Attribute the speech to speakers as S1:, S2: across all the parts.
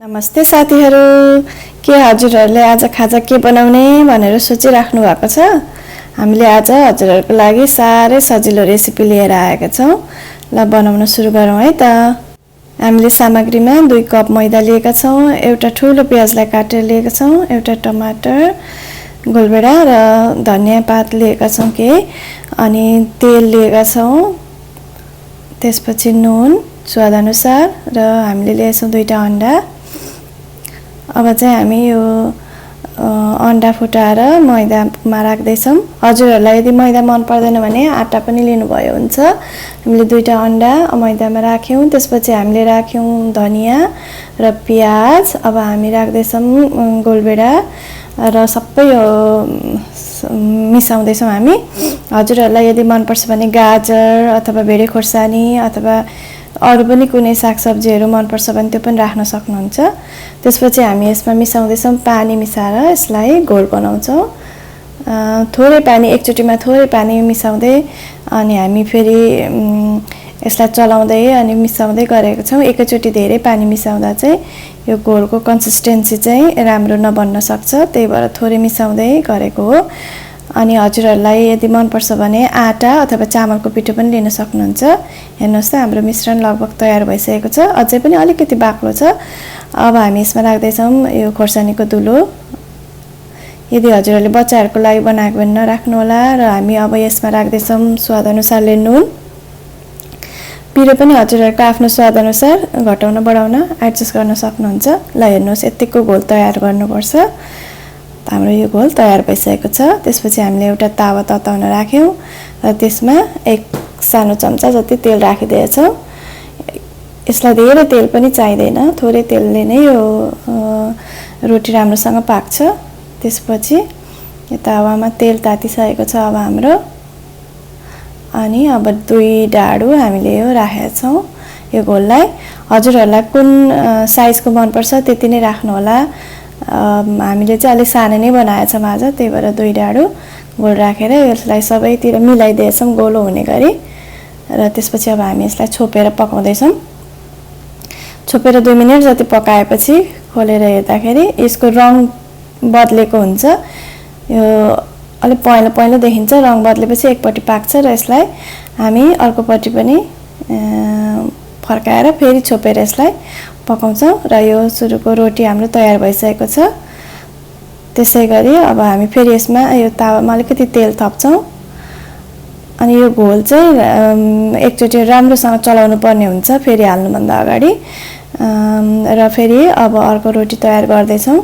S1: नमस्ते साथीहरू, के हजुरहरूले आज खाजा के बनाउने भनेर सोचिराख्नु भएको छ? हामीले आज हजुरहरूको लागि साह्रै सजिलो रेसिपी लिएर आएका छौं। ल बनाउन सुरु गरौँ है त। हामीले सामग्रीमा 2 कप मैदा लिएका छौं, एउटा ठूलो प्याजलाई काटेर लिएका छौं, एउटा टमाटर, गोलभेडा र धनिया पात लिएका छौं के, अनि तेल लिएका छौं, त्यसपछि नुन स्वाद अनुसार र हामीले लिएका छौं 2टा अण्डा। अब चाहिँ हामी यो अण्डा फुटाएर मैदामा राख्दै छौं। हजुरहरूलाई यदि मैदा मन पर्दैन भने आटा पनि लिनुभयो हुन्छ। हामीले 2टा अण्डा मैदामा राख्यौं, त्यसपछि हामीले राख्यौं धनिया र प्याज। अब हामी राख्दै छौं गोलभेडा र सबै यो मिसाउँदै छौं हामी। हजुरहरूलाई यदि मन पर्छ भने गाजर अथवा भेडे खोर्सानी अथवा अरु पनि कुनै सागसब्जीहरु मन पर्छ भने त्यो पनि राख्न सक्नुहुन्छ। त्यसपछि हामी यसमा मिसाउँदै छौं, पानी मिसाएर यसलाई घोल बनाउँछौं। थोरै पानी, एकचोटीमा थोरै पानी मिसाउँदै अनि हामी फेरि यसलाई चलाउँदै अनि मिसाउँदै गरेको छौं। एकैचोटी धेरै पानी मिसाउँदा चाहिँ यो घोलको कन्सिस्टेन्सी चाहिँ राम्रो नबन्न सक्छ, त्यही भएर थोरै मिसाउँदै गरेको हो। अनि हजुरहरूलाई यदि मन पर्छ भने आटा अथवा चामलको पिठो पनि लिन सक्नुहुन्छ। हेर्नुस् त हाम्रो मिश्रण लगभग तयार भइसकेको छ, अझै पनि अलिकति बाक्लो छ। अब हामी यसमा राख्दै छौं यो खोर्सानीको धुलो। यदि हजुरहरूले बच्चाहरूको लागि बनाएको भने नराख्नु होला। र हामी अब यसमा राख्दै छौं स्वाद अनुसारले नुन। पिरो पनि हजुरहरूको आफ्नो स्वाद अनुसार घटाउन बढाउन एडजस्ट गर्न सक्नुहुन्छ। ल हेर्नुस्, यतिको घोल तयार गर्नुपर्छ। हाम्रो यो घोल तयार भइसकेको छ। त्यसपछि हामीले एउटा तावा तताउन राख्यौं र त्यसमा 1 सानो चम्चा जति तेल राखिदिएछौं। यसलाई धेरै तेल पनि चाहिदैन, थोरै तेलले नै यो रोटी राम्रोसँग पाक्छ। त्यसपछि यो तावामा तेल तातिसकेको छ अब हाम्रो। अनि अब 2 डाडु हामीले यो राखेका छौं यो घोललाई। हजुरहरूलाई कुन साइजको मन पर्छ त्यति नै राख्नु होला। हामीले चाहिँ अलि सानो नै बनाएछौं आज, त्यही भएर 2 डाडु घोल राखेर यसलाई सबैतिर मिलाइदिएछौं गोलो हुने गरी। र त्यसपछि अब हामी यसलाई छोपेर पकाउँदै छौं। छोपेर 2 मिनेट जति पकाएपछि खोलेर हेर्दाखेरि यसको रङ बदलेको हुन्छ। यो अलि पहेँलो देखिन्छ, रङ बदलेपछि एकपट्टि पाक्छ र यसलाई हामी अर्कोपट्टि पनि फर्काएर फेरि छोपेर यसलाई पकाउँछौं। र यो सुरुको रोटी हाम्रो तयार भइसकेको छ। त्यसैगरी अब हामी फेरि यसमा यो तावामा अलिकति तेल थप्छौं। अनि यो घोल चाहिँ एकचोटी राम्रोसँग चलाउनु पर्ने हुन्छ फेरि हाल्नुभन्दा अगाडि। र फेरि अब अर्को रोटी तयार गर्दै छौं।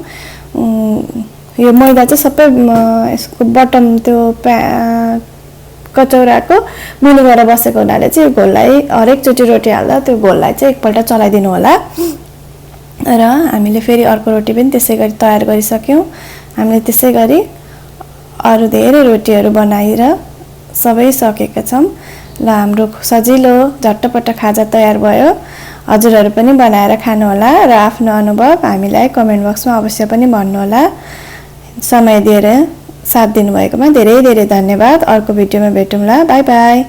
S1: यो मैदा चाहिँ सबै यसको बटम त्यो कचौराको मुनि गएर बसेको हुनाले चाहिँ यो घोललाई हरेक चोटी रोटी हाल्दा त्यो घोललाई चाहिँ एकपल्ट चलाइदिनु होला। र हामीले फेरि अर्को रोटी पनि त्यसैगरी तयार गरिसक्यौं। हामीले त्यसैगरी अरु धेरै रोटीहरु बनाएर सबै सकेका छौं। ल हाम्रो सजिलो झट्टपट खाजा तयार भयो। हजुरहरु पनि बनाएर खानु होला र आफ्नो अनुभव हामीलाई कमेन्ट बक्समा अवश्य पनि भन्नु होला। समय दिएर साथ दिनुभएकोमा धेरै धेरै धन्यवाद। अर्को भिडियोमा भेटौँला। Bye bye.